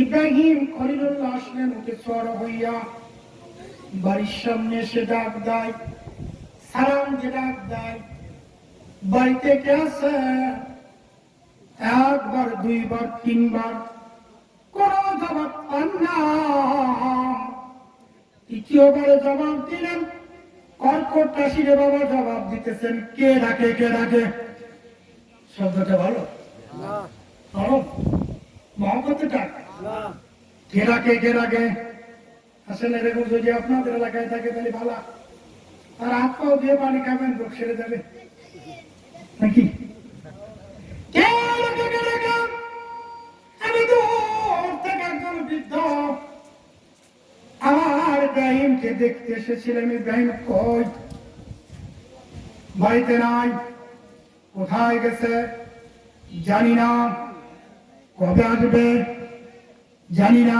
ইব্রাহিম খলিলুল্লাহ আসলেন উঠে চড় হইয়া বাড়ির সামনে এসে ডাক দেয়, সালাম যে ডাক দেয়, বাড়িতে কে আছে? একবার, দুইবার, তিনবার কোন জবাব পান না। তৃতীয়বারে জবাব দিলেন, কর্কট রাশিরে বাবা জবাব দিতেছেন, কে ডাকে কে ডাকে? শব্দটা ভালো মহব্বতে ডাক, কে ডাকে কে ডাকে? আসলে এরকম যদি আপনাদের এলাকায় থাকে তাহলে ভালো, আর হাত পাও দিয়ে পানি খাবেন, রোগ সেরে যাবে নাকি? আমি তো একজন বৃদ্ধ আমার ইব্রাহিমকে দেখতে এসেছিলাম। ইব্রাহিম কই? বাড়িতে নাই। কোথায় গেছে জানি না, কবে আসবে জানি না।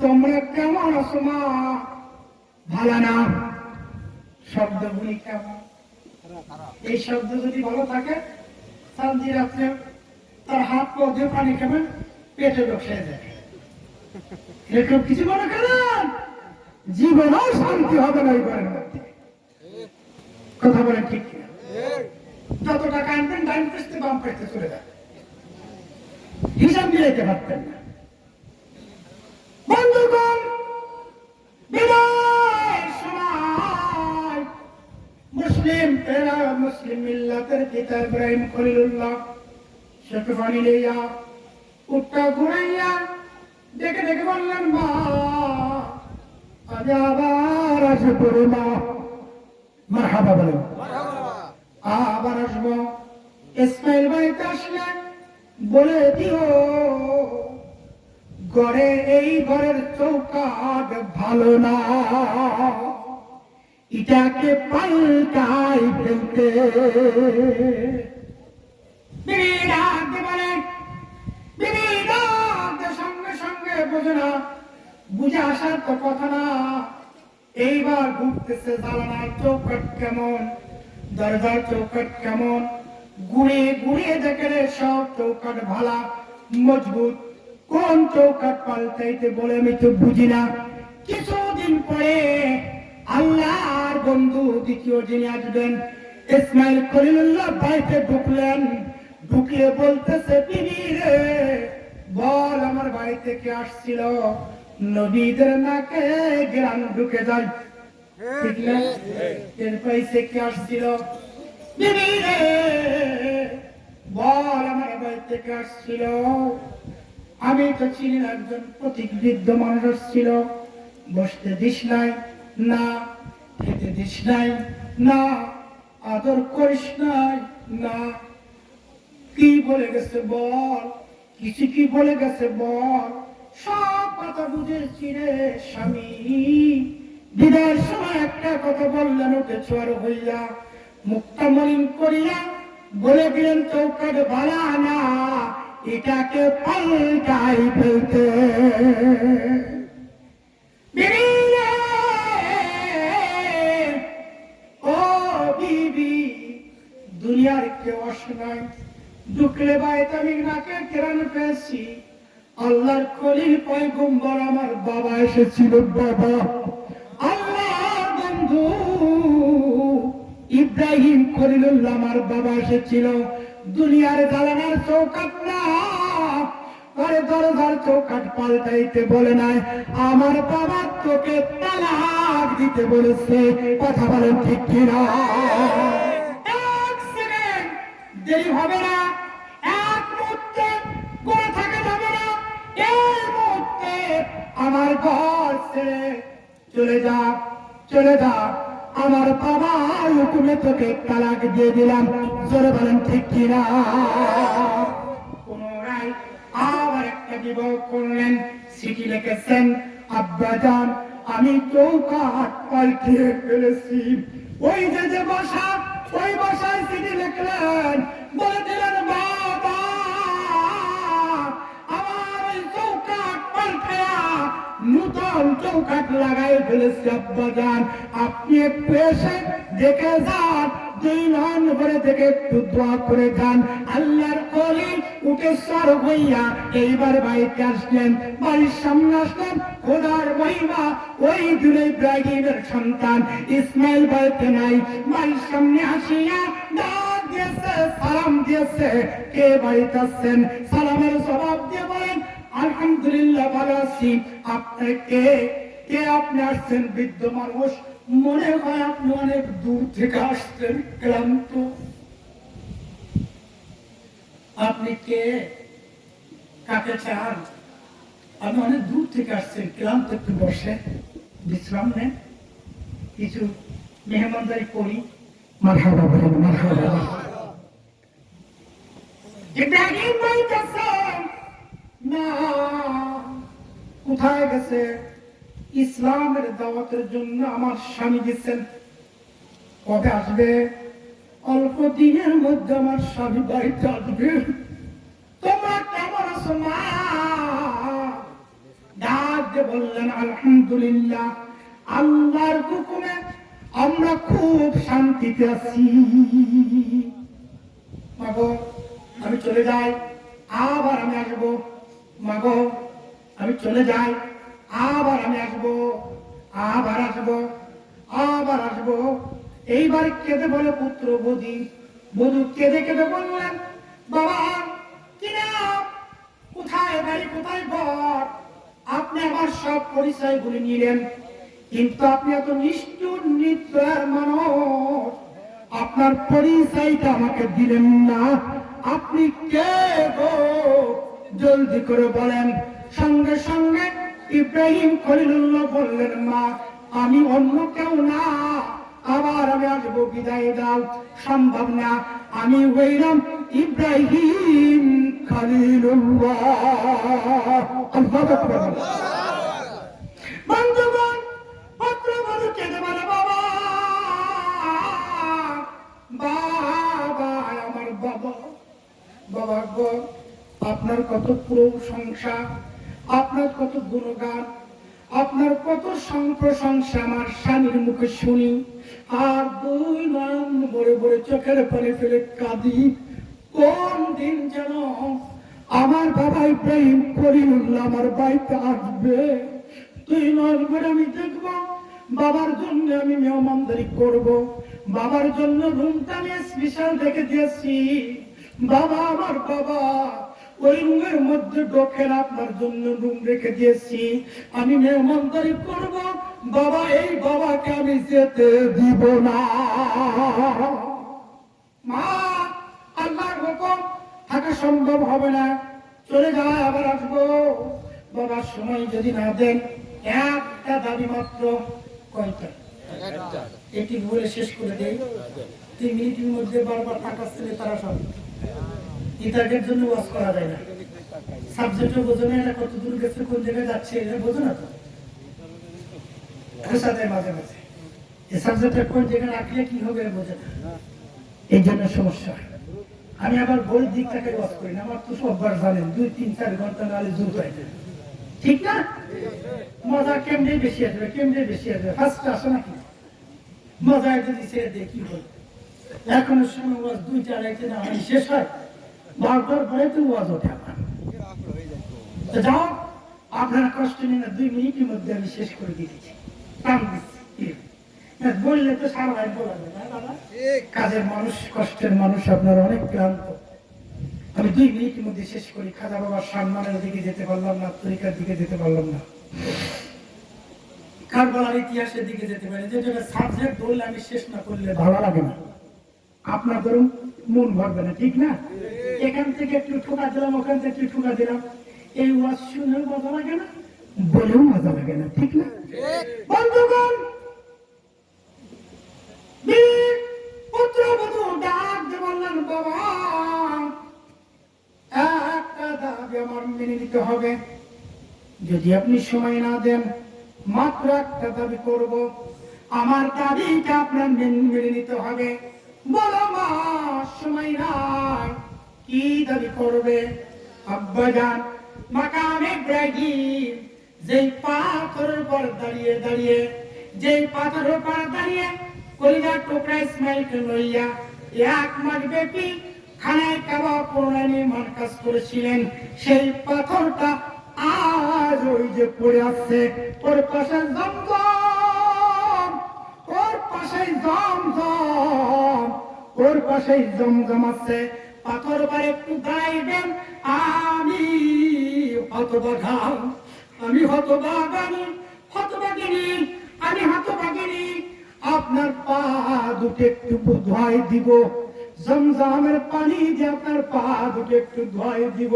তোমরা কেমন আছো মা? ভালো না। শব্দগুলি কেমন? এই শব্দ যদি ভালো থাকে শান্তি রাত্রে তার হাত পা দিয়ে পানি খাবেন, পেটে বসে যায়। এরকম কিছু মনে করেন জীবনেও শান্তি হবে না। কথা বলেন ঠিক কিনা? যত টাকা আনবেন ডাইন পেস্তে বাম পেস্তে চলে যাবে, হিসাব মিলাইতে পারতেন না। বন্ধুগণ, বিদায়ের সময় মুসলিম মিল্লাতের পিতা ইব্রাহিম খলিলুল্লাহ চোখে পানি লইয়া উটটা ঘুরাইয়া ডেকে ডেকে বললেন, মা আমি আবার আসবো রে মা। মারহাবা বলেন, আবার আসবো। ইসমাইল বাড়িতে আসলে বলে দিও ঘরে, এই ঘরের চৌকাঠ ভালো না, এটাকে পাল্টাই ফেলতে। সঙ্গে সঙ্গে বোঝে না, বুঝে আসার তো কথা না। এইবার ঘুরতেছে জানালার চৌকাঠ কেমন, দরজার চৌকাঠ কেমন, ঘুরিয়ে ঘুরিয়ে দেখে রে সব চৌকাঠ ভালা মজবুত। কোন চৌকাঠ পাল্টাইতে বলে আমি তো বুঝি না। কিছুদিন পরে আল্লাহর বন্ধু দ্বিতীয় যিনি আসবেন ইসমাইল খলিলুল্লাহ বাড়িতে ঢুকলেন। ঢুকিয়ে বলতেছে, বিবি রে বল আমার বাড়িতে কে আসছিল? নবীদের নাকে গ্রাম ঢুকে যায়, ঠিক না? এর পাইছে কে আসছিল? বিবি রে বল আমার বাড়িতে কে আসছিল? আমি তো চিনি না, একজন প্রতীক বৃদ্ধ মানুষ আসছিল। বসতে দিস নাই না, খেতে দিস নাই না, আদর করিস নাই না। কি বলে গেছে বল? কিছু কি বলে গেছে বল? সব কথা বুঝেছি রে স্বামী। বিদায়ের সময় একটা কথা বললেন, ওকে চোর হইয়া মুখটা মলিন করিয়া বলে দিলেন, চৌকাঠ ভালা না, এটাকে পাল্টাই ফেলতে। ও বিবি, দুনিয়ার কেউ আসে নাই, ঢুকলে বাইতে আমি নাকে কেরান পেয়েছি। আল্লাহর খলিল পয়গম্বর আমার বাবা এসেছিল। বাবা আল্লাহর বন্ধু ইব্রাহিম খলিলুল্লাহ আমার বাবা এসেছিল। দুনিয়ার জালানার চৌকাঠ না, ঘরে দরজার চৌকাঠ পাল্টাইতে বলে নাই, আমার বাবা তোকে তালাক দিতে বলেছে। কথা বলেন ঠিক কিনা? এক সেকেন্ড দেরি হবে না, এক মুহূর্তে করে থাকা যাবে না। এই মুহূর্তে আমার ঘর ছেড়ে চলে যা, চলে যা। আমার বাবার হুকুমে তোকে তালাক দিয়ে দিলাম। জোরে বলেন ঠিক কিনা? পুনরায় আবার একটা বিবাহ করলেন, চিঠি লিখেছেন, আব্বাজান আমি চৌকাঠ পাল্টিয়ে ফেলেছি। ওই যে বাসা, ওই বাসায় চিঠি লিখলেন, বলে দিলেন, বাবা আমার ওই চৌকাঠ পাল্টায়া নূতন চৌকাঠ লাগাই ফেলেছি। আব্বাজান আপনি একটু এসে দেখে যান, 2 নয়ন ভরে থেকে একটু দোয়া করে যান। আল্লাহর ওলি মুতেশ্বর হইয়া এইবার বাড়িতে আসলেন, বাড়ির সামনে আসলেন, খোদার মহিমা ওই দূরে ইব্রাহিমের সন্তান ইসমাইল বাড়িতে নাই। বাড়ির সামনে আসিয়া ডাক দিয়েছে, সালাম দিয়েছে, কে বাড়িতে আসছেন? সালামের জবাব দিয়ে বলেন আলহামদুলিল্লাহ ভালো আছি। আপনি কে? কে আপনি আসছেন? বৃদ্ধ মানুষ, মনে হয় আপনি অনেক দূর থেকে আসছেন, ক্লান্ত। আপনি কে? কাকে চান? আমি অনেক দূর থেকে আসছেন, ক্লান্ত, একটু বসে বিশ্রাম নেন, কিছু মেহমানদারি করি। মারহাবা বলেন, মারহাবা। ইব্রাহিম বলতেছে না, কোথায় গেছে? ইসলামের দাওয়াতের জন্য আমার স্বামী গেছেন। কবে আসবে? অল্প দিনের মধ্যে আমার স্বামী বাড়িতে আসবে। তোমরা কেমন আছো মা? ডাক দিয়ে বললেন আলহামদুলিল্লাহ, আল্লাহর হুকুমে আমরা খুব শান্তিতে আছি। মাগো আমি চলে যাই, আবার আমি আসবো। মাগো আমি চলে যাই, আবার আমি আসবো, আবার আসবো, আবার আসবো। এইবার কেঁদে বলে পুত্র বধূ, বধূ কেঁদে কেঁদে বললেন বাবা কিনা, কোথায় বাড়ি, কোথায় ঘর? আপনি আমার সব পরিচয় গুলি নিলেন, কিন্তু আপনি এত নিষ্ঠুর নির্দয়ার মানুষ, আপনার পরিচয়টা আমাকে দিলেন না। আপনি কে গো? জলদি করে বলেন। সঙ্গে সঙ্গে ইব্রাহিম খলিলুল্লাহ বললেন মা আমি অন্য কেউ না, আবার আমি আসবো, বিদায় দাও। সম্ভব না, আমি হইলাম ইব্রাহিম খলিলুল্লাহ। আল্লাহু আকবার। বন্ধুগণ, পুত্রবধূ কেঁদে বলে বাবা, বাবা আমার বাবা। বাবা গো, আপনার কত প্রশংসা, আপনার কত গুণগান, আপনার কত প্রশংসা আমার স্বামীর মুখে শুনি, আর দুই নয়ন ভরে ভরে চোখের পানি ফেলে কাঁদি। কোন দিন যেন আমার বাবা ইব্রাহিম খলিলুল্লাহ আমার বাড়িতে আসবে, তুই নয়ন ভরে আমি দেখবো, বাবার জন্য আমি মেহমানদারি করব, বাবার জন্য রুমটা আমি স্পেশাল রেখে দিয়েছি। বাবা আমার বাবা, ওই রুমের মধ্যে ঢোকেন, আপনার জন্য রুম রেখে দিয়েছি, আমি মেহমানদারি করব। বাবা এই বাবাকে আমি যেতে দিব না। মা আল্লাহর হুকুম, থাকা সম্ভব হবে না, চলে যায়, আবার আসবো। বাবার সময় যদি না দেন, একটা দাবি মাত্র। কয়টা? এটি বলে শেষ করে দেই। 3 মিনিটের মধ্যে বারবার টাকা ছেলে তারা সব ইতাদের জন্য ওয়াজ করা যায় না। সাবজেক্টও বোঝো না, এটা কত দূর গেছে, কোন জায়গায় যাচ্ছে এটা বোঝো না তো। মাঝে মাঝে এই সাবজেক্টটা কোন জায়গায় রাখলে কি হবে বোঝে না, এই জন্য সমস্যা। আমি আবার বই দিকটাকে ওয়াজ করি না, আমার তো সববার জানেন 2-3-4 ঘন্টা নাহলে জোর হয় না, ঠিক না? মজা কেমনে বেশি আসবে, কেমনে বেশি আসবে, ফার্স্ট আসে নাকি? মজা যদি ছেড়ে দিয়ে কি হবে? এখনো সময় ওয়াজ 2-4 না হয় শেষ হয়, 12টার পরে তো ওয়াজ ওঠে আমার। তো যাও, আপনারা কষ্ট নিন না, 2 মিনিটের মধ্যে আমি শেষ করে দিয়েছি। বললে তো সারা রাত বলা যায় না দাদা, কাজের মানুষ, কষ্টের মানুষ, আপনারা অনেক ক্লান্ত। আমি 2 মিনিটের মধ্যে শেষ করি। খাজা বাবার সম্মানের দিকে যেতে পারলাম না, তরিকার দিকে যেতে পারলাম না, কারবালার ইতিহাসের দিকে যেতে পারি, যেটা সাবজেক্ট ধরলে আমি শেষ না করলে ভালো লাগে না, আপনার ধরুন মন ভরবে না, ঠিক না? এখান থেকে একটু ঠোকা দিলাম, ওখান থেকে একটু ঠোকা দিলাম, এই ওয়াজ শুনেও মজা লাগে না, বলেও মজা লাগে না, ঠিক না? বন্ধুগণ, পুত্রবধূ ডাক দিয়ে বললেন বাবা একটা দাবি আমার মেনে নিতে হবে, যদি আপনি সময় না দেন মাত্র একটা দাবি করব, আমার দাবিটা আপনার মেনে নিতে হবে। বলো মা, সময় নাই, কি দাবি করবে? আব্বাজান, মাকাম ইব্রাহিম যেই পাথরের উপর দাঁড়িয়ে দাঁড়িয়ে, যেই পাথরের উপর দাঁড়িয়ে কলিজার টুকরা ইসমাইলকে লইয়া 1 মাস ব্যাপী খানায় কাবা পুনরায় নির্মাণ কাজ করেছিলেন, সেই পাথরটা আজ ওই যে পড়ে আছে। ওর পাশে জমজম, ওর পাশে জমজম, ওর পাশে জমজম আছে। পাথর বারে একটু দাঁড়াইবেন, আমি হতবাগা, আমি হতবাগানি, হতবাগিনী, আমি হতবাগিনী। আপনার পা দুটো একটু ধোয়াই দিব, জমজমের পানি দিয়ে আপনার পা দুটো একটু ধোয়াই দিব,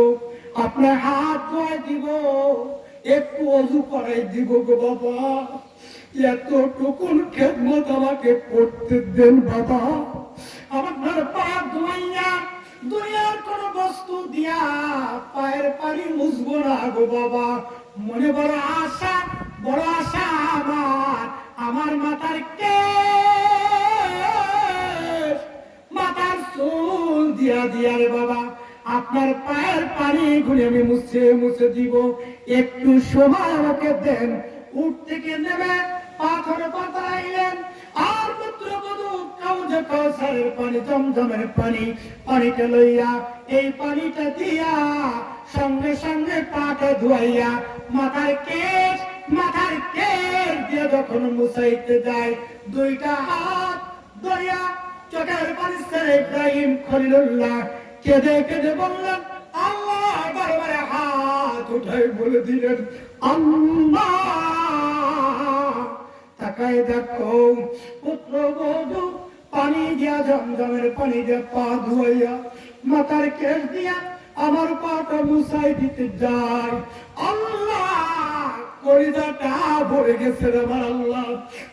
আপনার হাত ধোয়াই দিব, একটু অজু করাই দিব গো বাবা। এতটুকুন খেদমত আমাকে করতে দেন বাবা। আপনার পা ধোয়াইয়া দুনিয়ার কোন বস্তু দিয়া পায়ের পানি মুছবো না গো বাবা। মনে বড় আশা, বড় আশা আমার, আমার মাথার কেশ, মাথার চুল দিয়া দিয়া রে বাবা আপনার পায়ের পানি গুলি আমি মুছে মুছে দিব। একটু সময় আমাকে দেন। উঠ থেকে নেবে পাথর পাতাইলেন, আর পুত্রবধূ কাউজে কাউসারের পানি, জমজমের পানি, পানিটা লইয়া এই পানিটা দিয়া সঙ্গে সঙ্গে পাটা ধুয়াইয়া মাথার কেশ, মাথার কেশ দিয়ে যখন মুছাইতে যায়, দুইটা হাত ধরিয়া চোখের পানি ছেড়ে ইব্রাহিম খলিলুল্লাহ কেঁদে কেঁদে বললেন, আল্লাহ দরবারে হাত উঠাই বলে দিলেন, আল্লাহ তাকায় দেখো পুত্রবধূ পানি দিয়া, জমজমের পানি দিয়া পা ধুইয়া মাথার কেশ দিয়া আমার পাটা মুছাই দিতে যায়। আল্লাহ কলিজাটা ভরে গেছে রে আমার আল্লাহ,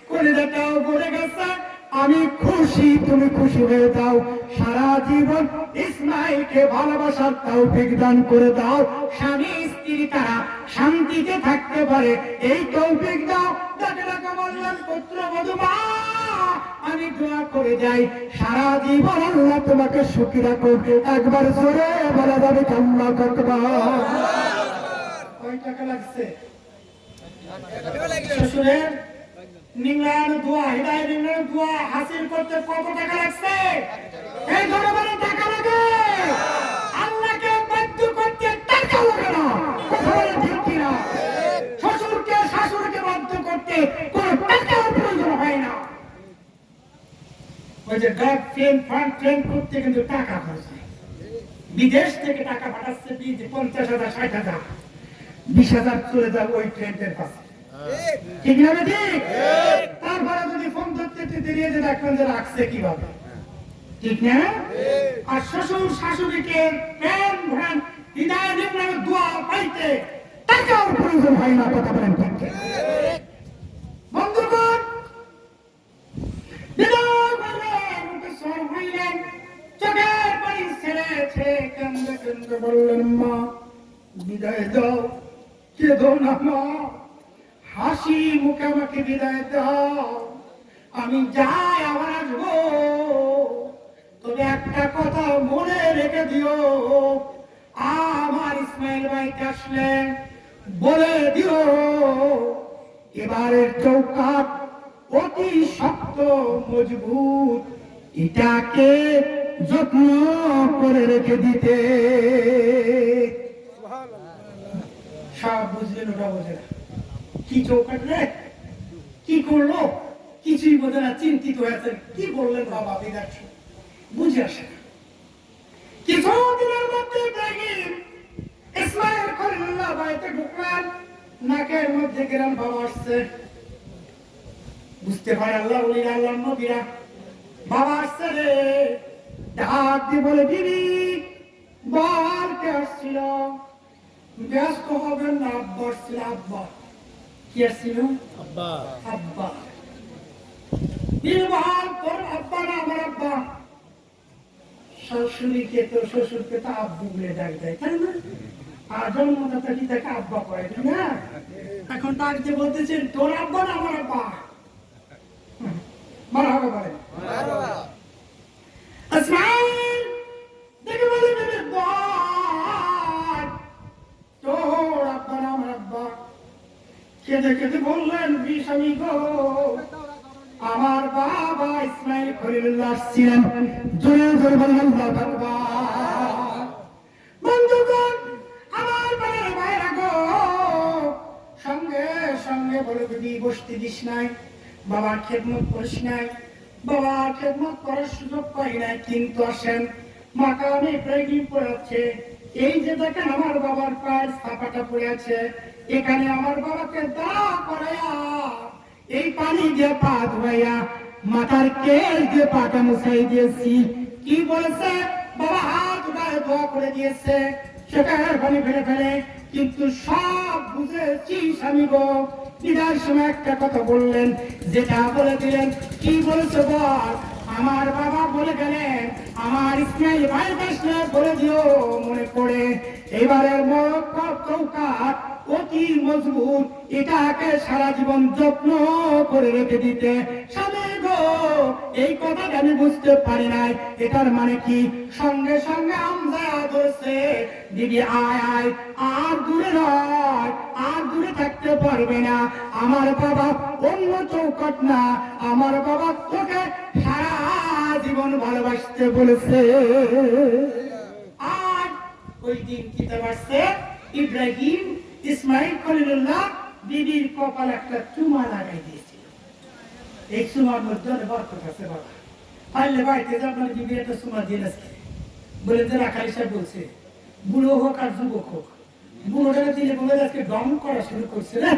কলিজাটা ভরে গেছে। আমি খুশি, তুমি খুশি হয়ে দাও। সারা জীবন ইসমাইলকে ভালোবাসার তৌফিক দান করে দাও। স্বামী স্ত্রী তারা শান্তিতে থাকতে পারে, এই তৌফিক দাও। ডাকে ডাকে বললেন, পুত্রবধূ মা আমি দোয়া করে যাই, সারা জীবন আল্লাহ তোমাকে সুখী রাখুক। একবার জোরে বলা যাবে আল্লাহু আকবার। কয় টাকা লাগছে? শ্বশুরের নিংলান দোয়া, হৃদয় নিংলান দোয়া হাসিল করতে কত টাকা লাগছে? এই জনগণে টাকা লাগে, আল্লাহকে বাধ্য করতে টাকা লাগে না। কথা বলে ঠিক কিনা? শ্বশুরকে শাশুড়িকে বাধ্য করতে কোনো টাকার প্রয়োজন হয় না। ওই যে ডগ ট্রেন, ফান্ড ট্রেন করতে কিন্তু টাকা খরচ হয়। বিদেশ থেকে টাকা পাঠাচ্ছে 50,000, 60,000, 20,000 চলে যাবে ওই ট্রেনের কাছে, ঠিক না? ঠিক। তারপরে যদি ফোন ধরতে দেরি হয়ে দেখবেন যে রাখছে কিভাবে, ঠিক না? আর শ্বশুর শাশুড়িকে প্রেম ভ্রাণ হৃদয় নির্মাণ দোয়া পাইতে টাকার প্রয়োজন হয় না। কথা বলেন ঠিক ঠিক? বন্ধুগণ, চোখের পানি ছেড়েছে, কান্দে কান্দে বললেন, মা বিদায় দাও, কেঁদো না মা, হাসি মুখে আমাকে বিদায় দাও। আমি যাই আবার আসবো, তবে একটা কথা মনে রেখে দিও, আমার ইসমাইল ভাইকে আসলে বলে দিও এবারের চৌকাঠ অতি শক্ত মজবুত, এটাকে যত্ন করে রেখে দিতে। সব বুঝলেন, ওটা বোঝে না। কি চৌকাঠ রে, কি করলো কিছুই বোঝে না, চিন্তিত হয়েছে। কি বললেন বাবা বিদায় বুঝে আসে না। কিছুদিনের মধ্যে ইব্রাহিম ইসমাইল খলিলুল্লাহ বাড়িতে ঢুকলেন, নাকের মধ্যে গেলেন বাবা আসছে। বুঝতে পারে আল্লাহ বলির আল্লাহ নবীরা, বাবা আসছে রে। ডাক দিয়ে বলে, দিদি বল কে আসছিল? ব্যস্ত হবেন না, আব্বা আসছিল। আব্বা কি আসছিল? আব্বা। আব্বা নির্বাহ তোর আব্বা না আমার আব্বা। শাশুড়িকে তো শ্বশুরকে তো আব্বু বলে ডাক দেয়, তাই না? আর জন্মদাতা কি তাকে আব্বা করে, তাই না? এখন ডাক দিয়ে বলতেছেন, তোর আব্বা না আমার আব্বা। মারহাবা বলেন। ইসমাইল দেখে বলে, তোর আব্বা না আমার আব্বা। কেঁদে কেঁদে বললেন, স্বামী গো, আমার বাবা ইসমাইল খলিলুল্লাহ ছিলেন। জোরে জোরে বললেন আল্লাহু আকবার। করবি, বসতে দিস নাই, বাবার খেদমত করিস নাই, বাবা খেদমত করার সুযোগ পাই নাই। কিন্তু আসেন মাকামে ইব্রাহিম পড়াচ্ছে, এই যে দেখেন আমার বাবার পায়ের ছাপাটা পড়ে আছে, এখানে আমার বাবাকে দাঁড়া করাইয়া এই পানি দিয়ে পা ধোয়াইয়া মাথার কেশ দিয়ে পাটা মুছাই দিয়েছি। কি বলেছে বাবা? হাত উঠায় দোয়া করে দিয়েছে, চোখের পানি ফেলে ফেলে। কিন্তু সব বুঝেছি স্বামী গো। বিদায়ের সময় একটা কথা বললেন, যেটা বলে দিলেন। কি বলেছে বল? আমার বাবা বলে গেলেন, আমার ইসমাইল ভাই কাছে বলে দিও মনে করে এবারের চৌকাঠ অতি মজবুত, এটাকে সারা জীবন যত্ন করে রেখে দিতে। স্বামী গো, এই কথাটা আমি বুঝতে পারি নাই, এটার মানে কি? সঙ্গে সঙ্গে আমজা ধরছে, দিদি আয় আয়, আর দূরে নয়, আর দূরে থাকতে পারবে না। আমার বাবা অন্য চৌকাঠ না, আমার বাবা তোকে সারা জীবন ভালোবাসতে বলেছে। আর ওই দিন কি আসছে, ইব্রাহিম ইসমাইল খলিলুল্লাহ বিবির কপালে একটা চুমা লাগাই দিয়েছিল। এই চুমার মধ্যে বরকত আছে বাবা। পারলে বাড়িতে যে আপনার বিবি একটা চুমা দিয়ে আসছে, বলে যে রাখালি সাহেব বলছে, বুড়ো হোক আর যুবক হোক, বুড়োটাকে দিলে বলে আজকে ডং করা শুরু করছে না,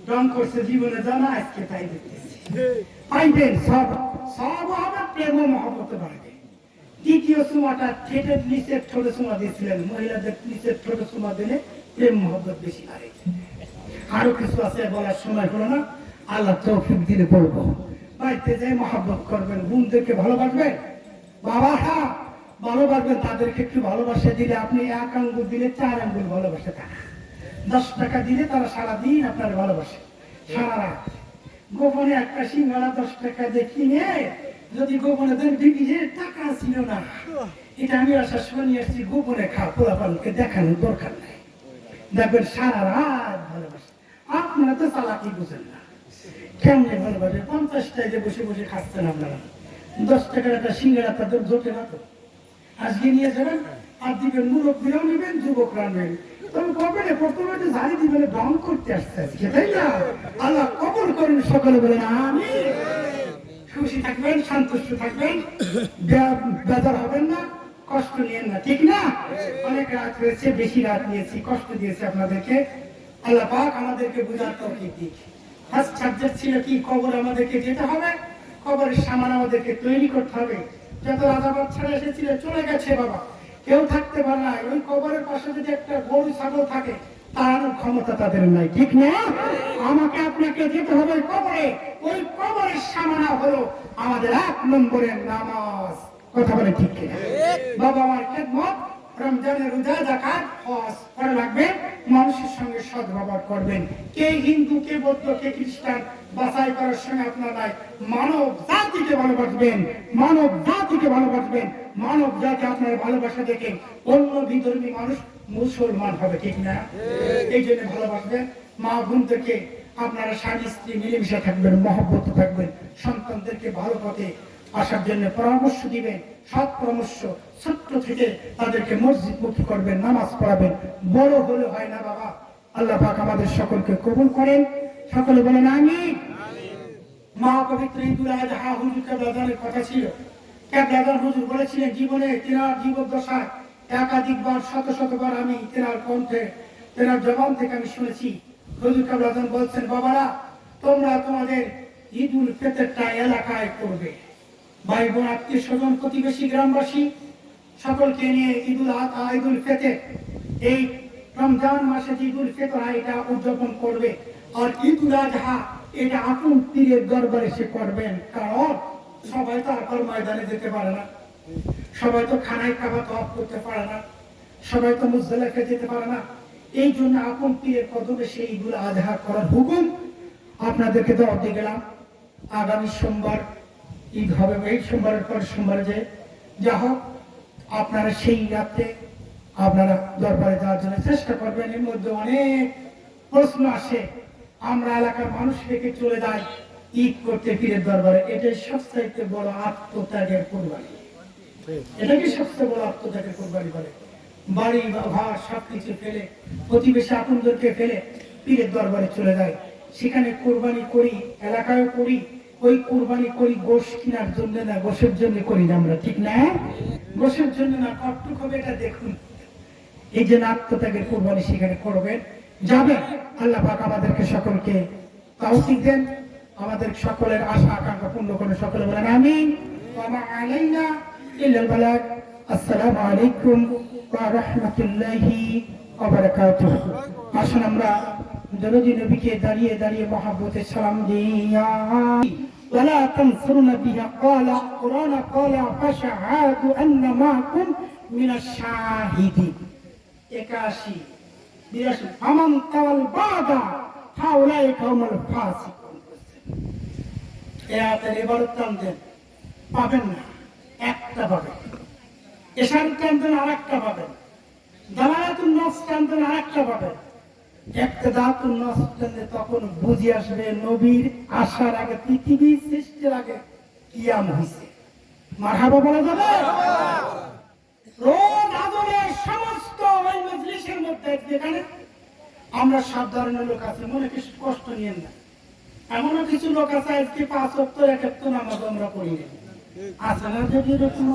ডং করছে জীবনে জানা, আজকে তাই দেখতেছি। পাইবেন সব সব হবে, প্রেম ও মহব্বত বাড়বে। দ্বিতীয় চুমাটা ঠেটের নিচের ছোট চুমা দিয়েছিলেন, মহিলাদের নিচের ছোট চুমা দিলে প্রেম মহব্বত বেশি বাড়ে। আরো কিছু আছে, বলার সময় হলো না, আল্লাহ তৌফিক দিলে বলবো। বাড়িতে যাই মহব্বত করবেন, বোনদেরকে ভালোবাসবেন, বাবারা ভালোবাসবেন, তাদেরকে একটু ভালোবাসা দিলে আপনি 1 আঙ্গুল দিলে 4 আঙ্গুল ভালোবাসে তারা। 10 টাকা দিলে তারা সারাদিন আপনার ভালোবাসে, সারা রাত। গোপনে একটা সিঙ্গারা 10 টাকা দিয়ে কিনে যদি গোপনে দেন, বিবি যে টাকা ছিল না, এটা আমি আসার সময় নিয়ে আসছি, গোপনে খা, পোলাপানকে দেখানোর দরকার নাই, দেখবেন সারা রাত ভালোবাসে। আপনারা তো চালাকি বুঝেন না, কেমনে ভালোবাসে। 50 টাকা বসে বসে খাচ্ছেন আপনারা, 10 টাকার একটা সিঙ্গারা তাদের জোটে না তো। আজকে নিয়ে যাবেন, আর দিবেন, মুরব্বীরাও নেবেন, যুবকরা নেবেন। তবে কবে প্রথমে ঝাড়ি দিবেন, দম করতে আসছে আজকে, তাই না? আল্লাহ কবুল করুন, সকলে বলেন আমিন। খুশি থাকবেন, সন্তুষ্ট থাকবেন, বেজার হবেন না, কষ্ট নিয়েন না, ঠিক না? অনেক রাত হয়েছে, বেশি রাত নিয়েছি, কষ্ট দিয়েছি আপনাদেরকে। আল্লাহ পাক আমাদেরকে বুঝার তৌফিক দিক। ফার্স্ট সাবজেক্ট ছিল কি? কবর আমাদেরকে যেতে হবে, কবরের সামান আমাদেরকে তৈরি করতে হবে। যত রাজাবাদ ছেড়ে এসেছিল চলে গেছে বাবা, কেউ থাকতে পারে না। ওই কবরের পাশে যদি একটা গরু ছাগল থাকে, তার ক্ষমতা তাদের নাই, ঠিক না? আমাকে আপনাকে যেতে হবে কবরে। ওই কবরের সামানা হলো আমাদের 1 নম্বরের নামাজ। কথা বলে ঠিক কিনা? বাবা আমার খেদমত, রমজানের রোজা, যাকাত, হজ করা লাগবে। মানুষের সঙ্গে সদ্ব্যবহার করবেন। কে হিন্দু, কে বৌদ্ধ, কে খ্রিস্টান বাছাই করার সঙ্গে আপনার নাই। মানব জাতিকে ভালোবাসবেন, মানব জাতিকে ভালোবাসবেন। মানব জাতি আপনার ভালোবাসা দেখে অন্য বিধর্মী মানুষ মুসলমান হবে, ঠিক না? এই জন্য ভালোবাসবেন। মা বোনদেরকে আপনারা স্বামী স্ত্রী মিলেমিশে থাকবেন, মহব্বত থাকবেন। সন্তানদেরকে ভালো পথে আসার জন্য পরামর্শ দিবেন, সৎ পরামর্শ। ছোট্ট থেকে তাদেরকে মসজিদ মুখী করবেন, নামাজ পড়াবেন। বড় হলে হয় না বাবা। আল্লাহ পাক আমাদের সকলকে কবুল করেন, সকলে বলেন আমিন। মহাপবিত্র ঈদুল আজহা হুজুর কেবলাদানের কথা ছিল। কেবলাদান হুজুর বলেছিলেন, জীবনে তেনার জীবদ্দশায় একাধিকবার, শত শতবার আমি তেনার কণ্ঠে, তেনার জবান থেকে আমি শুনেছি। হুজুর কেবলাদান বলছেন, বাবারা তোমরা তোমাদের ঈদুল ফিতরটা এলাকায় করবে, ভাই বোন, আত্মীয় স্বজন, প্রতিবেশী, গ্রামবাসী সকলকে নিয়ে ঈদুল ফিতর, এই রমজান মাসে ঈদুল ফিতর এটা উদযাপন করবে। আর ঈদুল আজহা এটা আপন পীরের দরবারে সে করবেন। কারণ সবাই তো আপার ময়দানে যেতে পারে না, সবাই তো খানায় খাবার তওয়াফ করতে পারে না, সবাই তো মুজদালিফা যেতে পারে না। এই জন্য আপন পীরের কদমে সেই ঈদুল আজহা করার হুকুম আপনাদেরকে দেওয়া দিয়ে গেলাম। আগামী সোমবার ঈদ হবে, এই সোমবারের পর সোমবারে যা হোক আপনারা সেই রাত্রে আপনারা দরবারে যাওয়ার জন্য চেষ্টা করবেন। এর মধ্যে অনেক প্রশ্ন আসে, আমরা এলাকার মানুষ রেখে চলে যাই ঈদ করতে পীরের দরবারে, এটাই সবচাইতে বড় আত্মত্যাগের কোরবানি। এটাকে সবচেয়ে বড় আত্মত্যাগের কোরবানি বলে। বাড়ি বা ঘর সবকিছু ফেলে, প্রতিবেশী আপনদেরকে ফেলে পীরের দরবারে চলে যায়। সেখানে কোরবানি করি, এলাকায় করি, ওই কোরবানি করি গোশ কেনার জন্য না, গোশের জন্য করি না আমরা, ঠিক না? গোশের জন্য না, কতটুক হবে এটা দেখুন। এই যে আত্মত্যাগের কোরবানি সেখানে করবেন, যাবেন। আল্লাহ পাক আমাদেরকে সকলকে তৌফিক দেন, আমাদের সকলের আশা আকাঙ্ক্ষা পূর্ণ করে। সকলে বলেন আমিন। ওয়া মা আলাইনা ইল্লাল বালাগ। আসসালামু আলাইকুম ওয়া রাহমাতুল্লাহি ওয়া বারাকাতুহু। আসুন আমরা দরুদি নবীকে দাঁড়িয়ে দাঁড়িয়ে মহব্বতে সালাম দিয়া। ওয়ালা তানসুরুনা বিহা ক্বালা কুরআন ক্বালা ফাশহাদু আন্না মাকুম মিনাশ শাহিদিন। 81 82 আমান তাওয়াল বাদা ফাউলাইকা হুমুল ফাসিকুন। এয়াতের ইবাদত টানতেন, পাবেন না, একটা পাবেন। এশার টানতেন আরেকটা পাবেন, দালালাতুন নফস টানতেন আরেকটা পাবেন। ইক্তিদাতুন নফস টানলে তখন বুঝে আসবে নবীর আসার আগে, পৃথিবী সৃষ্টির আগে কিয়াম হইছে। মারহাবা বলা যাবে? রোজ আদরের সমস্ত ওই মজলিসের মধ্যে যেখানে আমরা সব ধরনের লোক আছে, মনে কিছু কষ্ট নিয়েন না। এমনও কিছু লোক আছে আজকে 5 ওয়াক্ত 1 ওয়াক্ত নামাজ আমরা পড়ি না, আছে না? যে এরকম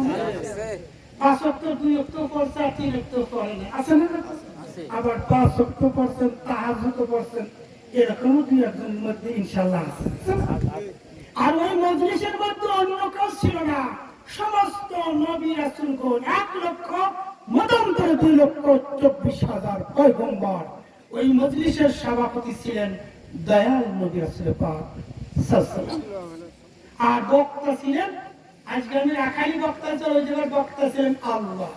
5 ওয়াক্ত 2 ওয়াক্ত পড়ছে, 3 ওয়াক্ত পড়ে না, আছে না? আবার 5 ওয়াক্ত পড়ছেন, তাহাজ্জুদ পড়ছেন, এরকমও 2 একজনের মধ্যে ইনশাআল্লাহ আছে। আর ওই মজলিসের মধ্যে অন্য কেউ ছিল না, সমস্ত নবী রাসূলগণ 1 লক্ষ মতান্তরে 2 লক্ষ 24,000 পয়গম্বর। ওই মজলিসের সভাপতি ছিলেন দয়াল নবী রাসূল পাক সাল্লাল্লাহু আলাইহি ওয়াসাল্লাম। আর বক্তা ছিলেন, আজকে আমি রাখালি বক্তা ছিল, ওই জায়গার বক্তা ছিলেন আল্লাহ।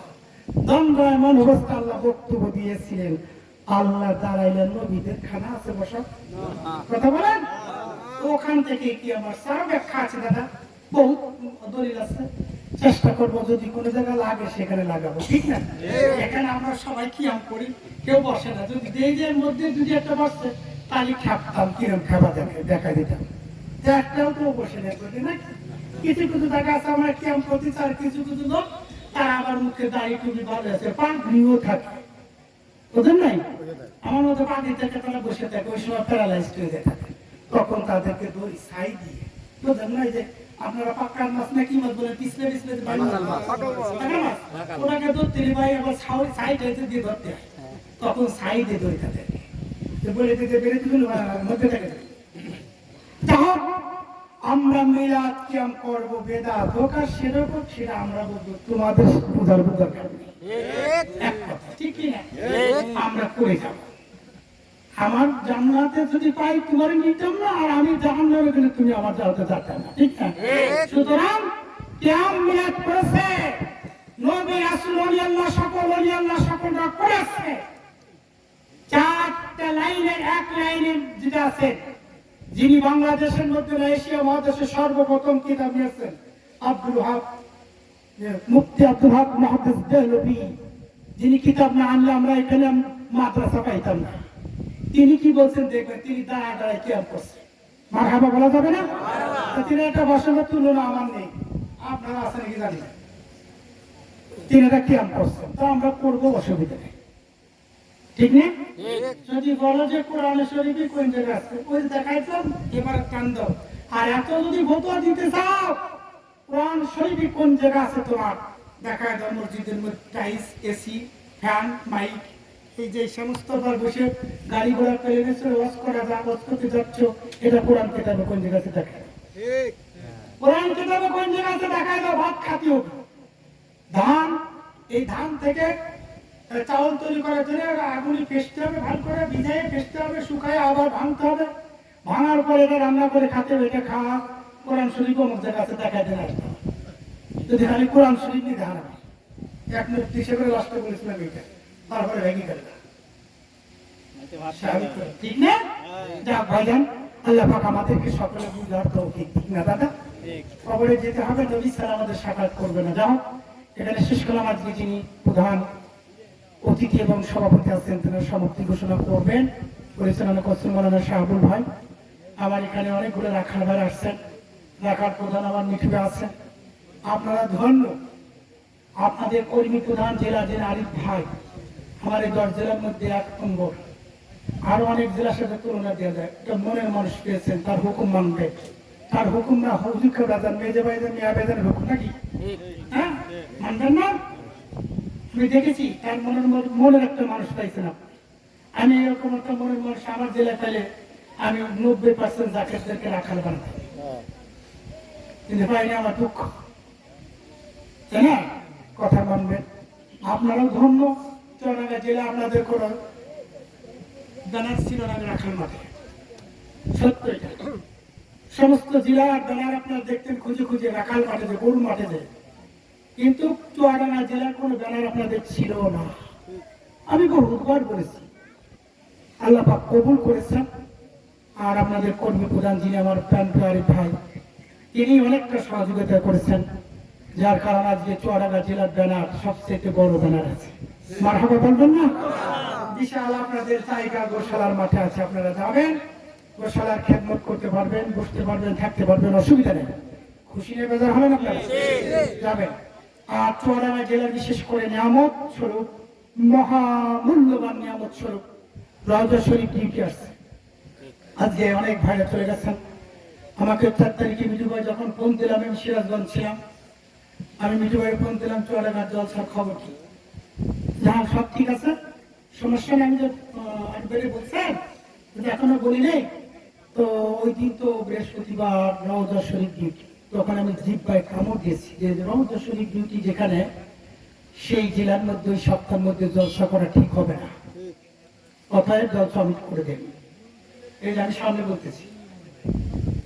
দণ্ডায়মান অবস্থা আল্লাহ বক্তব্য দিয়েছিলেন। আল্লাহ দাঁড়াইলেন, নবীদের খানা আছে বসা, কথা বলেন। ওখান থেকে কি আমার সারা ব্যাখ্যা আছে দাদা, বহুত দলিল আছে। চেষ্টা করবো যদি কোনো জায়গা লাগে সেখানে লাগাবো, ঠিক না? এখানে আমরা সবাই কিয়াম করি, কেউ বসে না। যদি দেহের মধ্যে যদি একটা বসছে তাহলে খাপতাম, কিরম খাবা দেখা দিতাম। একটাও কেউ বসে না, না? কিছু কিছু জায়গা আছে আমরা কিয়াম করতে, আর কিছু কিছু লোক তারা আবার মুখে দাড়ি টুপি ভালো আছে, পাগড়িও থাকে, বুঝেন নাই? আমার মতো পাগড়ি থেকে তারা বসে থাকে, ওই সময় প্যারালাইজ হয়ে যায় থাকে। তখন তাদেরকে দড়ি ছাই দিয়ে, বুঝেন নাই যে আপনারা পাক্কার মাছ না কি মাছ বলেন, পিছলে পিছলে ওনাকে ধরতে ভাই আবার সাইড হয়েছে দিয়ে ধরতে হয়, তখন সাইডে দড়ি থাকে বলে দিতে বেড়ে দিল মধ্যে থাকে। আমরা মিলাদ কিয়াম করবো, বেদাত হোক আর সেরকম, সেটা আমরা বলবো, তোমাদের বোঝার দরকার নেই, ঠিক কিনা? আমরা করে যাব। আমার জান্নাতে যদি পাই তোমার নিতাম না, আর আমি জাহান্নামে গেলে তুমি আমার জান্নাতে যেতে না, ঠিক না? সুতরাং কিয়াম মিলাদ করেছে নবী রাসূল আল্লাহ, সকল ওলি আল্লাহ সকলরা করেছে। 4টা লাইনের 1 লাইনের যেটা আছে, যিনি বাংলাদেশের মধ্যে এশিয়া মহাদেশের সর্বপ্রথম কিতাব নিয়েছেন, আব্দুল হক, মুফতি আব্দুল হক মুহাদ্দিস দেহলভী, যিনি কিতাব না আনলে আমরা এখানে মাদ্রাসা পাইতাম না। তিনি কি বলছেন দেখবেন, তিনি দাঁড়ায় দাঁড়ায় কিয়াম করছেন। মারহাবা বলা যাবে না? তিনি একটা বসানোর তুলনা আমার নেই, আপনারা আছেন কি জানি না। তিনি এটা কিয়াম করছেন, তো আমরা করবো, অসুবিধা নেই, ঠিক না? যদি বলো যে কোরআনে শরীফে কোন জায়গায় আছে, ওই দেখাইতাম, এবার কান দাও। আর এত যদি ফতোয়া দিতে চাও, কোরআন শরীফে কোন জায়গা আছে তোমার দেখায় দাও। মসজিদের মধ্যে টাইলস, এসি, ফ্যান, মাইক, এই যে সমস্ত বসে গাড়ি ঘোড়া ফেলে নিয়েছে, ওয়াজ করা যা ওয়াজ করতে যাচ্ছ, এটা কোরআন কিতাবে কোন জায়গা আছে দেখায়। কোরআন কিতাবে কোন জায়গা আছে দেখায় দাও। ভাত খাতে হবে, ধান, এই ধান থেকে চাউল তৈরি করার জন্য আগুনে পেস্তে হবে, ভালো করে ভিজাইয়ে পেস্তে হবে, শুকায় আবার ভাঙতে হবে, ভাঙার পরে এটা রান্না করে খাতে হবে। এটা খাওয়া কোরআন শরীফ অমুক জায়গা আছে দেখায় দেন আসতে, যদি খালি কোরআন শরীফ নিয়ে ধান হবে। 1 মিনিট দিশে করে লাস্টে বলেছিলাম এইটা, তারপরে ভেঙে গেল, ঠিক না? যাক ভাইজান, আল্লাহ পাক আমাদেরকে সকলে বুঝার তৌফিক, ঠিক না দাদা? কবরে যেতে হবে, নবী ছাড়া আমাদের সাক্ষাৎ করবে না। যাও, এখানে শেষ করলাম। আজকে যিনি প্রধান অতিথি এবং সভাপতি আছেন, তিনি সমাপ্তি ঘোষণা করবেন, পরিচালনা করছেন মৌলানা শাহাবুল ভাই। আমার এখানে অনেকগুলো রাখাল ভাই আসছেন, রাখাল প্রধান আমার মিঠুবে আছেন। আপনারা ধন্য, আপনাদের কর্মী প্রধান জেলা আরিফ ভাই আমার এই 10 জেলার মধ্যে 1 নম্বর। আরো অনেক জেলার সাথে তুলনা দেওয়া যায়। এটা মনের মানুষ পেয়েছেন, তার হুকুম মানবে। তার হুকুম না হুজুর কেউ রাজার মেজে বাইদের মেয়া বাইদের হুকুম নাকি? হ্যাঁ, মানবেন না? আমি দেখেছি তার মনের একটা মানুষ পাইছেন আপনি। আমি এরকম একটা মনের মানুষ আমার জেলায় পেলে আমি 90% জাকেরদেরকে রাখাল বানাতাম, কিন্তু পাইনি, আমার দুঃখ। তাই না? কথা মানবেন। আপনারাও ধন্য, চুয়াডাঙ্গা জেলা আপনাদের কোনো ব্যানার ছিল না রাখাল মাঠে। সত্য এটা। সমস্ত জেলার ব্যানার আপনারা দেখতেন খুঁজে খুঁজে রাখাল মাঠে যে, গরু মাঠে যে, কিন্তু চুয়াডাঙ্গা জেলার কোনো ব্যানার আপনাদের ছিল না। আমি বহুবার বলেছি, আল্লাহ পাক কবুল করেছেন। আর আপনাদের কর্মী প্রধান যিনি আমার প্রাণপ্রিয় ভাই, তিনি অনেকটা সহযোগিতা করেছেন, যার কারণে আজকে চুয়াডাঙ্গা জেলার ব্যানার সবচেয়ে বড় ব্যানার আছে। মারহাবা বলবেন না? বিশাল আপনাদের জায়গা গোশালার মাঠে আছে, আপনারা যাবেন, গোশালার খেদমত করতে পারবেন, বসতে পারবেন, থাকতে পারবেন, অসুবিধা নেই। খুশি নিয়ে বেজার হবেন আপনারা, যাবেন। আর চুয়াডাঙ্গা জেলার বিশেষ করে নিয়ামত স্বরূপ, মহামূল্যবান নিয়ামত স্বরূপ রওজা শরীফ ডিউটি আসছে। আজকে অনেক ভাইরা চলে গেছেন। আমাকে 4 তারিখে মিঠু ভাই যখন ফোন দিলাম, আমি সিরাজগঞ্জ ছিলাম, আমি মিঠু ভাই ফোন দিলাম, চুয়াডাঙ্গার জলসার খবর কি? হ্যাঁ, সব ঠিক আছে, সমস্যা নেই। আমি যে একবারে বলছেন এখনো বলি নেই, তো ওই দিন তো বৃহস্পতিবার রওজা শরীফ ডিউটি, তখন আমি জিব্বায় কামড় দিয়েছি যে রওজা শরীফ ডিউটি যেখানে, সেই জেলার মধ্যে ওই সপ্তাহের মধ্যে জলসা করা ঠিক হবে না, অতএব জলসা আমি করে দেব। এই যে আমি সামনে বলতেছি,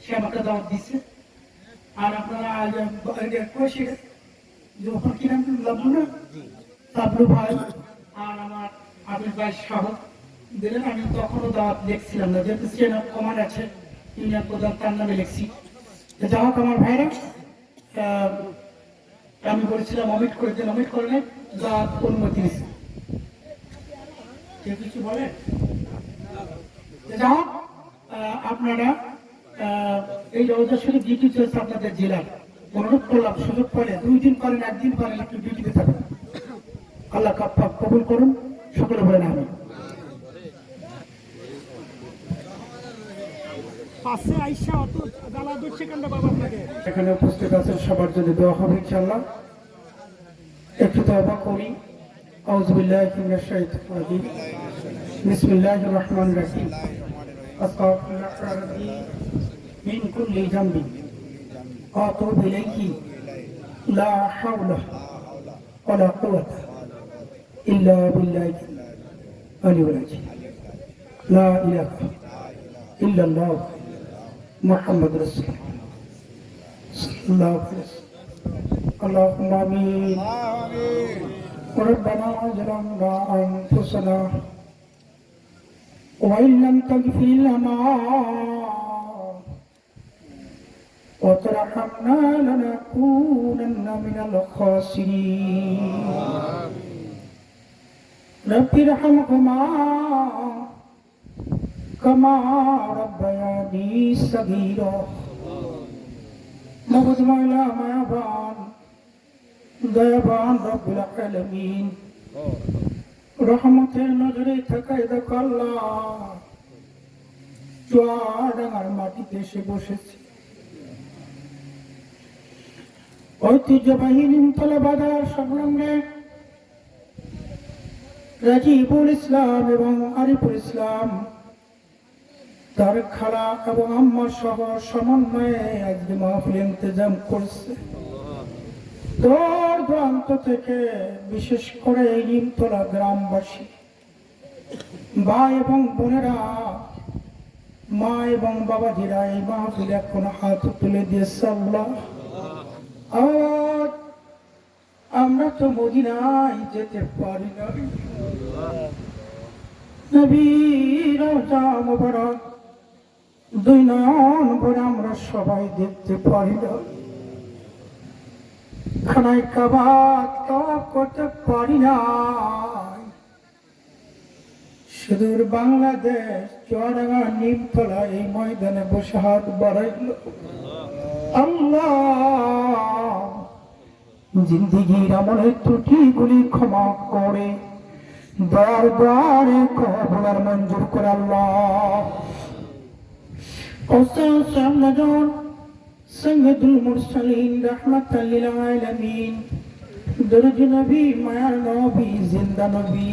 সে আমাকে দাওয়াত দিচ্ছে। আর আপনারা যখন কি নাম লাবলু না, লাবলু ভাই আর আমার আবির ভাই সহ দিলেন। আমি তখনও দাওয়াত লিখছিলাম না, যেহেতু চেন অফ কমান্ড আছে, ইউনিয়ন প্রধান, তার নামে লিখছি। যা হোক আমার ভাইরা, আমি বলেছিলাম অমিট করে দেন, অমিট করে নেন, দাওয়াত অনুমতি নিচ্ছে। কেউ কিছু বলেন? যা হোক, আপনারা এই রওজা শরীফ ডিউটি চলছে আপনাদের জেলার, অনুরোধ করলাম সুযোগ পেলে 2 দিন করেন, 1 দিন করেন, একটু ডিউটিতে থাকুন। আল্লাহ পাক কবুল করুন, সকলে বলেন আমিন। এখানে উপস্থিত আছেন সবার জন্য দোয়া হবে ইনশাআল্লাহ। একটু তওবা করি। আউযু বিল্লাহি মিনাশ শাইতানির রাজিম। বিসমিল্লাহির রহমানির রহিম। আস্তাগফিরুল্লাহ রাব্বি মিন কুল্লি যামবিন ওয়া আতুবু ইলাইহি লা হাওলা ওয়ালা কুওয়াতা ইল্লা বিল্লাহিল আলিয়্যিল আযীম। লা ইলাহা ইল্লাল্লাহ মুহাম্মাদুর রাসূলুল্লাহ সাল্লাল্লাহু আলাইহি ওয়াসাল্লাম। আল্লাহুম্মা আমিন। ربنا ظلمنا أنفسنا وإن لم تغفر لنا وترحمنا لنكونن من الخاسرين. رب ارحمهما كما ربياني صغيرا. مبعوث مولا مهربان দয়াবান রব্বুল আলামিন, রহমতের নজরে থাকায় দেখো আল্লাহ, চুয়াডাঙ্গার মাটিতে এসে বসেছি। ঐতিহ্যবাহী নিমতলা বাজার সংলগ্নে রাজিবুল ইসলাম এবং আরিফুল ইসলাম তার খালা এবং আম্মা সহ সমন্বয়ে আজকে মাহফিল ইন্তজাম করছে। দূর দূরান্ত থেকে, বিশেষ করে এই নিমতলা গ্রামবাসী ভাই এবং বোনেরা, মা এবং বাবাজিরা এই মাহফিল এখন হাত তুলে দিয়েছে। আল্লাহ, আমরা তো মদিনায় যেতে পারি না, নবীর রওজা মুবারক 2 নয়ন ভরে আমরা সবাই দেখতে পারি না, খানায় কাবা তওয়াফ করতে পারি না। সুদূর বাংলাদেশ চুয়াডাঙ্গা নিমতলা এই ময়দানে বসে হাত বাড়াইল। আল্লাহ, জিন্দিগির আমলের ত্রুটিগুলি ক্ষমা করে দরবারে কবুল মঞ্জুর করে আল্লাহ। কওসার সৈয়দুল মুরসালিন রাহমাতাল লিল আলামিন দরুদ নবী মায়ার নবী জিন্দা নবী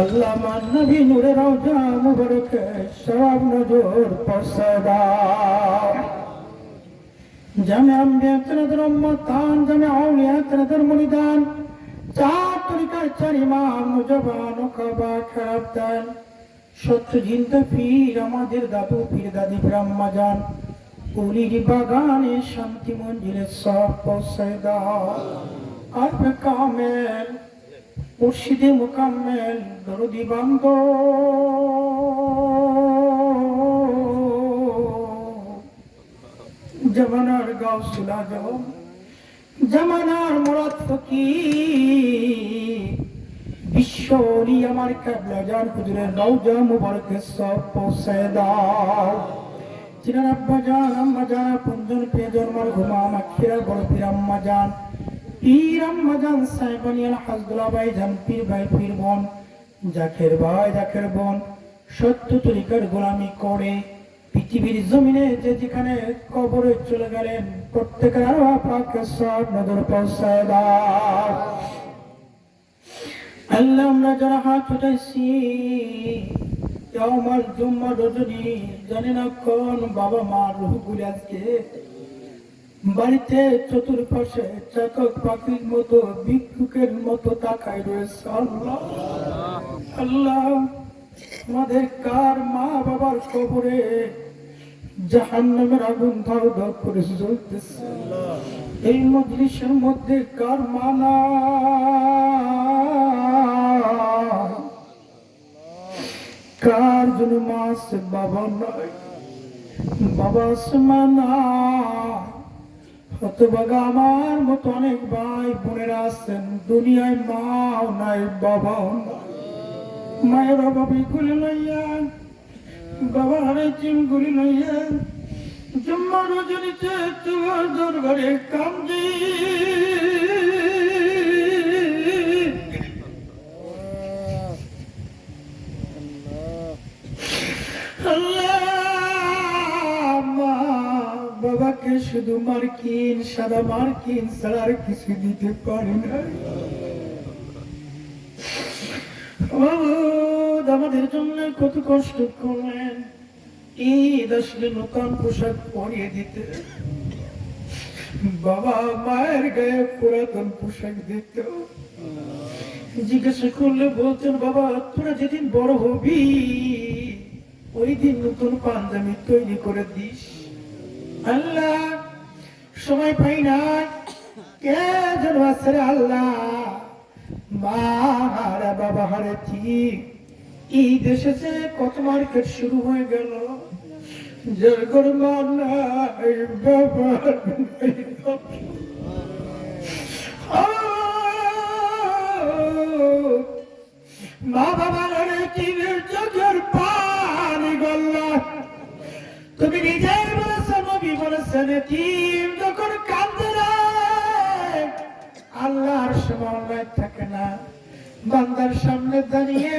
আল্লাহ মান নবী নূরে রওজা মুবারকে সওয়াব নজর পৌঁছে দাও। জামে আম্বিয়া তাদের উম্মতান জামে আউলিয়া তাদের মুরিদান চার তরিকার চার ইমাম মুজবান ও কাবা খারাপদান সত্য জিন্দা পীর আমাদের দাদু পীর দাদি ব্রহ্মা জান পুরীর বাগানে শান্তি মঞ্জিলে সব পৌঁছে দাও। আর কামেল মুর্শিদে মুকাম্মেল দরদি বান্দ জামানার গাউসুল আজম জামানার মুরাদ ফকির বিশ্ব ওলি আমার কিবলা জান হুজুরের রওজা মুবারকে সব পৌঁছে দাও। চিনার আব্বা জান আম্মা জান আপনজন প্রিয়জন মারহুমা মাখিরা বড় পীর আম্মা জান পীর আম্মা জান সাহেবানি আল হাজদুল্লাহ ভাই জান পীর ভাই পীর বোন জাকের ভাই জাকের বোন সত্য তরিকার গোলামি করে পৃথিবীর জমিনে যে যেখানে কবরে চলে গেলেন প্রত্যেকের আরওয়াহ পাকে সব নজর পৌঁছায় দাও। আল্লাহ আমরা যারা হাত উঠাইছি আমার জুম্মা রজনী জানি না কোন বাবা মা রুহগুলি আজকে বাড়িতে চতুর্পাশে চাতক পাখির মতো ভিক্ষুকের মতো তাকায় রয়েছে। আল্লাহ আল্লাহ আমাদের কার মা বাবার কবরে জাহান্নামের আগুন ধাও ধাও করে জ্বলতেছে। এই মজলিসের মধ্যে কার মা না কার জন্য মা আছে বাবা নয় বাবা আছে মা না হতভাগা আমার মতো অনেক ভাই বোনেরা আছেন দুনিয়ায় মাও নাই বাবাও নাই। মায়ের অভাবে গুলি লইয়া বাবার চিম গুলি লইয়া জম্মা রজনীতে তোমার দরবারে কান্দি বাবাকে শুধু মার্কিন সাদা মার্কিন ছাড়া আর কিছু দিতে পারি না। আমাদের জন্য কত কষ্ট করলেন ঈদ আসলে নতুন পোশাক পরিয়ে দিতে বাবা মায়ের গায়ে পুরাতন পোশাক দিত। জিজ্ঞাসা করলে বলতেন বাবা তোরা যেদিন বড় হবি ওই দিন নতুন পাঞ্জাবি তৈরি করে দিস। আল্লাহ সময় পাই না কে যেন আছে আল্লাহ মা হারা বাবা হারে ঠিক ঈদ এসেছে কত মার্কেট শুরু হয়ে গেল যার ঘর মা নাই বাবা মা বাবার টিমের চোখের পানি গল্লা তুমি নিজেই বলেছো নবী বলেছেন টিম যখন কাঁদে না আল্লাহর সমন্বয় থাকে না। বান্দার সামনে দাঁড়িয়ে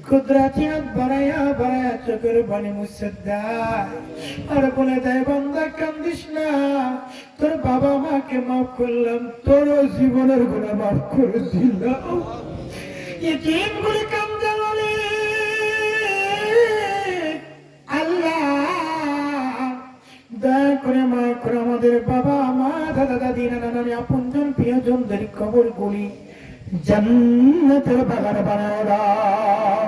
ক্ষুদ্রাতি হাত বাড়াইয়া বাড়াইয়া চোখের পানি মুছে দেয় আর বলে দেয় বান্দা কান্দিস না তোর বাবা মাকে মাফ করলাম তোর জীবনের গুণা মাফ করে দিলাম। ইতিমগুলি কান্দে বলে আল্লাহ দয়া করে মাফ করে আমাদের বাবা মা দাদা দাদি নানা নানি আপনজন প্রিয়জনদের কবরগুলি জান্নাতের বাগান বানায় দাও।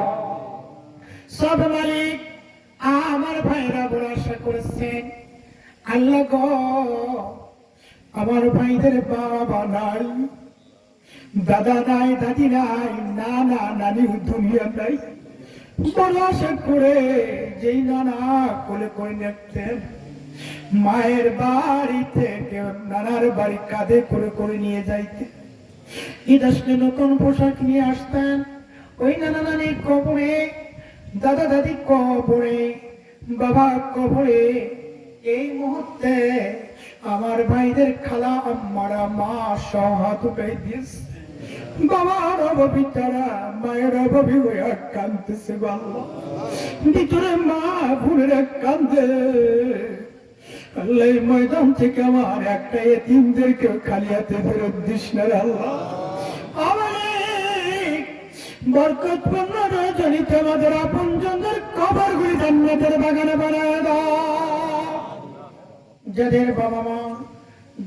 সব মালিক আমার ভাইরা বড় আশা করেছেন আল্লাহ গো আমার ভাইদের বাবা নাই দাদা নাই দাদি নাই নানা নানি দুনিয়া নাই বড় আশা করে যেই নানা কোলে করে নিতেন মায়ের বাড়ি থেকে নানার বাড়ি কাঁধে করে করে নিয়ে যাইতে ঈদ আসলে নতুন পোশাক নিয়ে আসতেন ওই নানা নানির কবরে দাদা দাদি কবরে বাবা কবরে এই মুহূর্তে আমার ভাইদের খালা আম্মারা মা সহ হাত উঠাই দিয়েছে বাবার অভাবী তারা মায়ের অভাবী হয়ে কাঁদতেছে গো আল্লাহ। ভিতরে মা বোনেরা কান্দে। আল্লাহ এই ময়দান থেকে আমার একটা এতিমদেরকে খালি হাতে ফেরত দিস না রে আল্লাহ। বরকতপূর্ণ রজনীতে আমাদের আপনজনদের কবরগুলি জান্নাতের বাগানে বানায় দাও। যাদের বাবা মা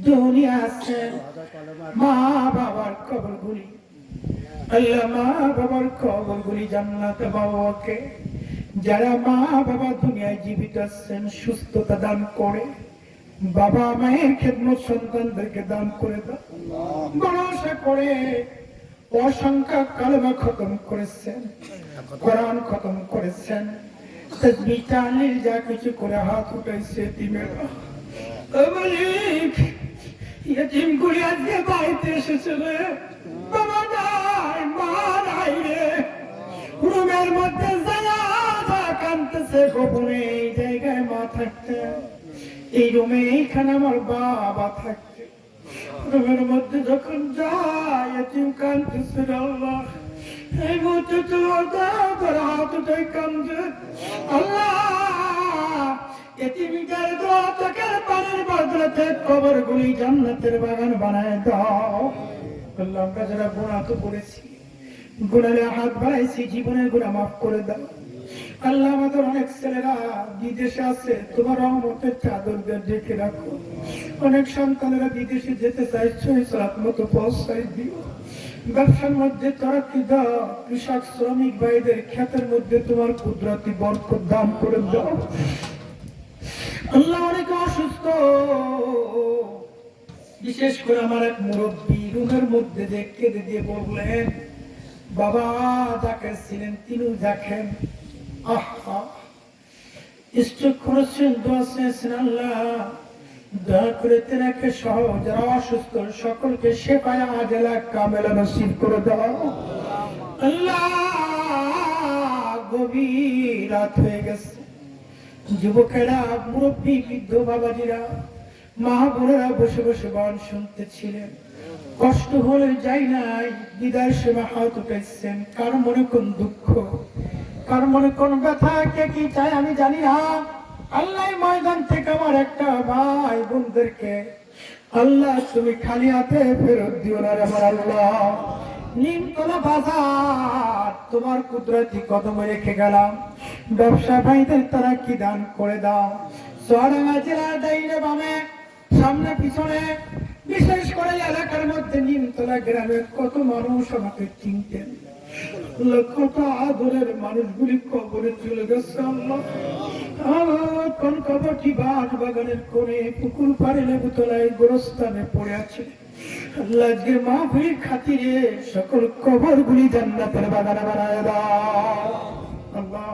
দুনিয়া আছে, মা বাবার কবরগুলি আল্লাহ, মা বাবার কবরগুলি জান্নাতে বাবাকে, যারা মা বাবা দুনিয়ায় জীবিত আছেন সুস্থতা দান করে, বাবা মায়ের খেদমত সন্তানদেরকে দান করে দাও। ভরসা করে অসংখ্য কালেমা খতম করেছেন, কোরআন খতম করেছেন, তাসবিহ তাহলিল যা কিছু করে হাত উঠাইছে এতিমেরা। এতিমগুলি আজকে বাড়িতে এসেছে রে, বাবা নাই মা নাই রে, রুমের মধ্যে কাঁদতেছে গোপনে। এই জায়গায় মা থাকতে, এই রুমে এইখানে আমার বাবা থাকতে, রুমের মধ্যে যখন যায় এতিম কাঁদতেছে আল্লাহ। এই মুহূর্তে তোর হাত উঠাই কান্দে আল্লাহ। এতিমদের দোয়া চোখের পানির বদলাতে কবরগুলি জান্নাতের বাগান বানায় দাও আল্লাহ। আমরা যারা গুনাহ তো করেছি, গুনাহে হাত বাড়াইছি, জীবনের গুনাহ মাফ করে দাও আল্লাহ। আমাদের অনেক ছেলেরা বিদেশে আছে, তোমার রহমতের চাদর দিয়ে ঢেকে রাখো। অনেক সন্তানেরা বিদেশে যেতে চাইছে, সালাত মতো পৌঁছাই দিও। ব্যবসার মধ্যে তরাক্কি দাও, কৃষক শ্রমিক ভাইদের ক্ষেতের মধ্যে তোমার কুদরতি বরকত দান করে দাও আল্লাহ। অনেক অসুস্থ, বিশেষ করে আমার এক মুরব্বী রুমের মধ্যে যে কেঁদে দিয়ে বললেন, বাবা যাকে ছিলেন তিনি দেখেন স্ট্রোক করেছেন, দোয়া চেয়েছেন আল্লাহ দয়া করে তেনাকে সহ যারা অসুস্থ সকলকে শেফায়ে আজেলা কামেলা নসিব করে দাও আল্লাহ। গভীর রাত হয়ে গেছে, যুবকেরা, মুরব্বী, বৃদ্ধ বাবাজিরা, মা বোনেরা বসে বসে গান শুনতেছিলেন। কষ্ট হলে যাই নাই, বিদায় সেবা হাত উঠেছেন। কার মনে কোন দুঃখ, কার মনে কোন ব্যথা, কে কি চায় আমি জানি না। আল্লাহ ময়দান থেকে আমার একটা ভাই বোনদেরকে আল্লাহ তুমি খালি হাতে ফেরত দিও না আমার আল্লাহ। নিমতলা বাজার তোমার কুদরতি কদমে রেখে গেলাম। ব্যবসা ভাইদের তারা কি দান করে দাও। চুয়াডাঙ্গা জেলার ডাইনে বামে, সামনে পিছনে, বিশেষ করে এলাকার মধ্যে নিমতলা গ্রামের কত মানুষ আমাকে চিনতেন। কত আদরের মানুষগুলি কবরে চলে গেছে আল্লাহ। কোন কবরটি বাগ বাগানের কোণে, পুকুর পাড়ে, লেবুতলায়, গোরস্থানে পড়ে আছে আল্লাহ। আজকে মাহফিলের খাতিরে সকল কবরগুলি জান্নাতের বাগানে বানায় দাও আল্লাহ।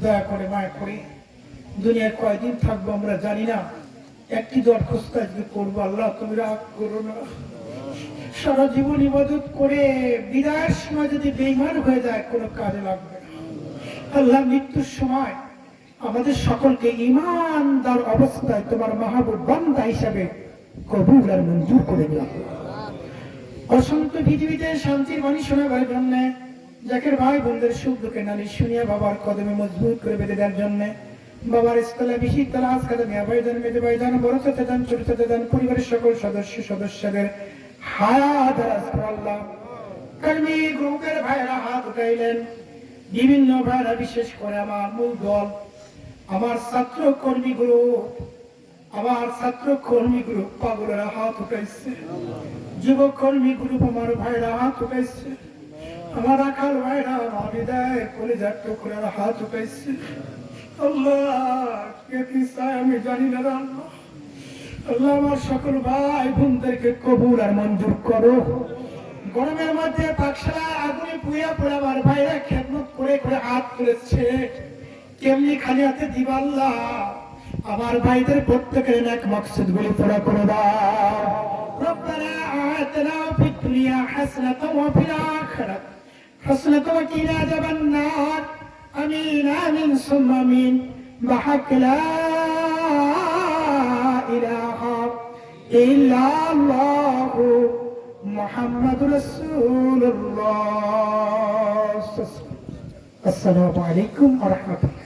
দয়া করে মায়া করে, দুনিয়ায় কয়দিন থাকবো আমরা জানি না, একটি দরখাস্ত আজকে করবো আল্লাহ, তুমি রাগ করো না। সারা জীবন ইবাদত করে বিদায়ের সময় যদি বেঈমান হয়ে যায় কোনো কাজে লাগবে না আল্লাহ। মৃত্যুর সময় আমাদের সকলকে ঈমানদার অবস্থায় তোমার মাহবুব বান্দা হিসাবে কবুল আর মঞ্জুর করে দাও। অসংখ্য পৃথিবীতে শান্তির বাণী শোনাবার জন্য, যাকের ভাই বোনদের সুখ দুঃখে নালিশ শুনিয়া বাবার কদমে মজবুত করে বেঁধে দেওয়ার জন্য, বাবার ইস্তলা বিশি তালা আজকাদা মিয়া ভাইজান, মেজে ভাইজান, বড় চাচা যান, ছোট চাচা যান, পরিবারের সকল সদস্যদের হায়াত আল্লাহ। কর্মী গ্রুপের ভাইরা হাত উঠাইলেন, বিভিন্ন ভাইরা, বিশেষ করে আমার মূল দল, আমার ছাত্র কর্মী গ্রুপ পাগলেরা হাত উঠাইছে, যুবক কর্মী গ্রুপ আমার ভাইরা হাত উঠাইছে, আমার রাখাল ভাইরা, আমার হৃদয় কলিজার টুকরারা হাত উঠাইছে আল্লাহ। কে কি চায় আমি জানি না আল্লাহ। আল্লাহ আমার সকল ভাই বোনদেরকে কবুল আর মঞ্জুর করো। গরমের মধ্যে পাকশালার আগুনে পুড়িয়া পড়ে আমার ভাইরা খেদমত করে করে হাত তুলেছে, কেমনি খালি হাতে দিবা আল্লাহ। আমার ভাইদের প্রত্যেকের নেক মাকসাদগুলি পুরা করে দাও। রব্বানা আতিনা ফিদ দুনিয়া হাসানাতাও ওয়া ফিল আখিরাতি হাসানাতাও ওয়া কিনা আযাবান নার। আমিন আমিন সুম্মা আমিন। বিহাক লা ইলাহা ইল্লাল্লাহু মুহাম্মাদুর রাসূলুল্লাহ। আসসালামু আলাইকুম ওয়া রাহমাতুল্লাহ।